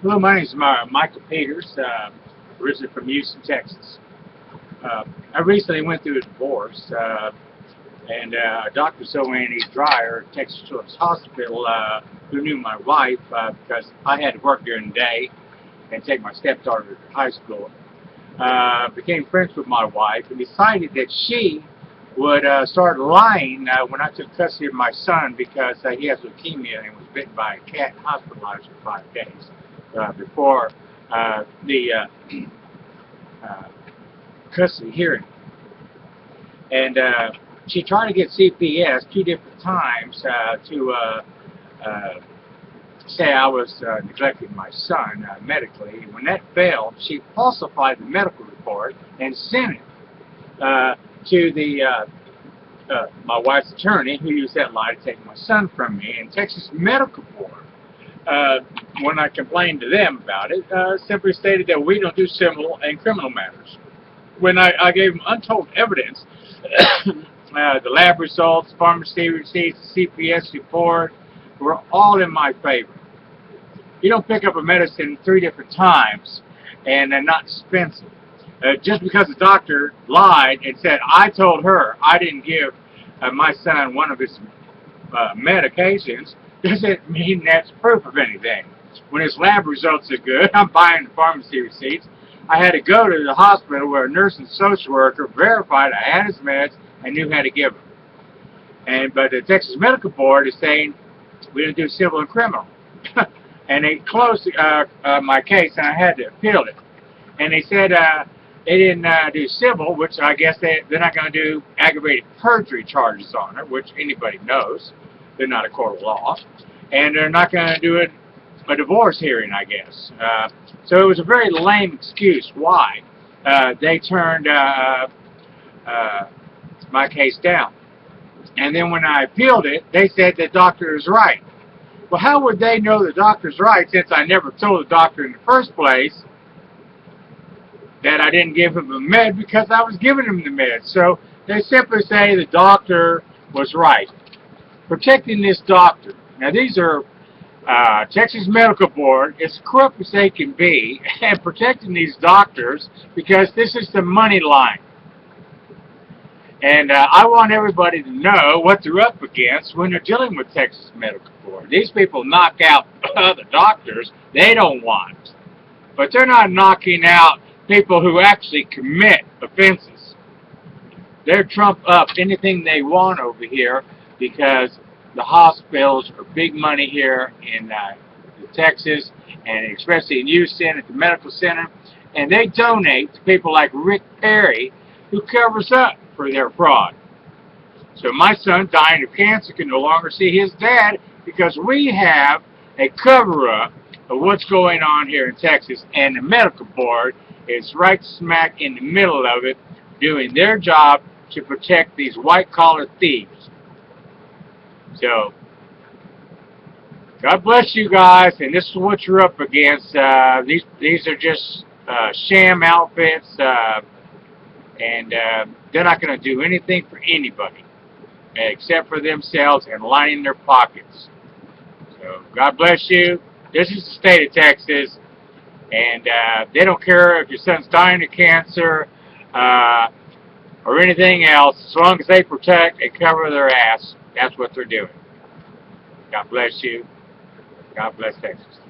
Hello, my name is Michael Peters, originally from Houston, Texas. I recently went through a divorce, and Dr. Soandy Dreyer at Texas Children's Hospital, who knew my wife because I had to work during the day and take my stepdaughter to high school, became friends with my wife and decided that she would start lying when I took custody of my son because he has leukemia and was bitten by a cat and hospitalized for 5 days before the custody hearing. And she tried to get CPS 2 different times to say I was neglecting my son medically. When that failed, she falsified the medical report and sent it to the my wife's attorney, who used that lie to take my son from me. And Texas Medical Board, when I complained to them about it, simply stated that we don't do civil and criminal matters. When I gave them untold evidence, the lab results, pharmacy receipts, CPS report, were all in my favor. You don't pick up a medicine 3 different times and not dispense it. Just because the doctor lied and said, I told her I didn't give my son one of his medications, doesn't mean that's proof of anything. When his lab results are good, I'm buying the pharmacy receipts. I had to go to the hospital where a nurse and social worker verified I had his meds and knew how to give them. But the Texas Medical Board is saying we don't do civil and criminal. And they closed my case, and I had to appeal it. And they said they didn't do civil, which I guess they're not going to do aggravated perjury charges on her, which anybody knows. They're not a court of law. And they're not going to do a divorce hearing, I guess. So it was a very lame excuse why they turned my case down. And then when I appealed it, they said the doctor is right. Well, how would they know the doctor's right since I never told the doctor in the first place that I didn't give him a med because I was giving him the med? So they simply say the doctor was right. Protecting this doctor. Now these are Texas Medical Board, as corrupt as they can be, and protecting these doctors because this is the money line. And I want everybody to know what they're up against when they're dealing with Texas Medical Board. These people knock out other doctors they don't want. But they're not knocking out people who actually commit offenses. They're trump up anything they want over here because the hospitals are big money here in Texas, and especially in Houston at the medical center. And they donate to people like Rick Perry, who covers up for their fraud. So my son, dying of cancer, can no longer see his dad because we have a cover-up of what's going on here in Texas, and the medical board is right smack in the middle of it, doing their job to protect these white-collar thieves. So, God bless you guys, and this is what you're up against. These are just sham outfits, and they're not going to do anything for anybody except for themselves and lining their pockets. So, God bless you. This is the state of Texas, and they don't care if your son's dying of cancer or anything else. As long as they protect and cover their ass, that's what they're doing. God bless you. God bless Texas.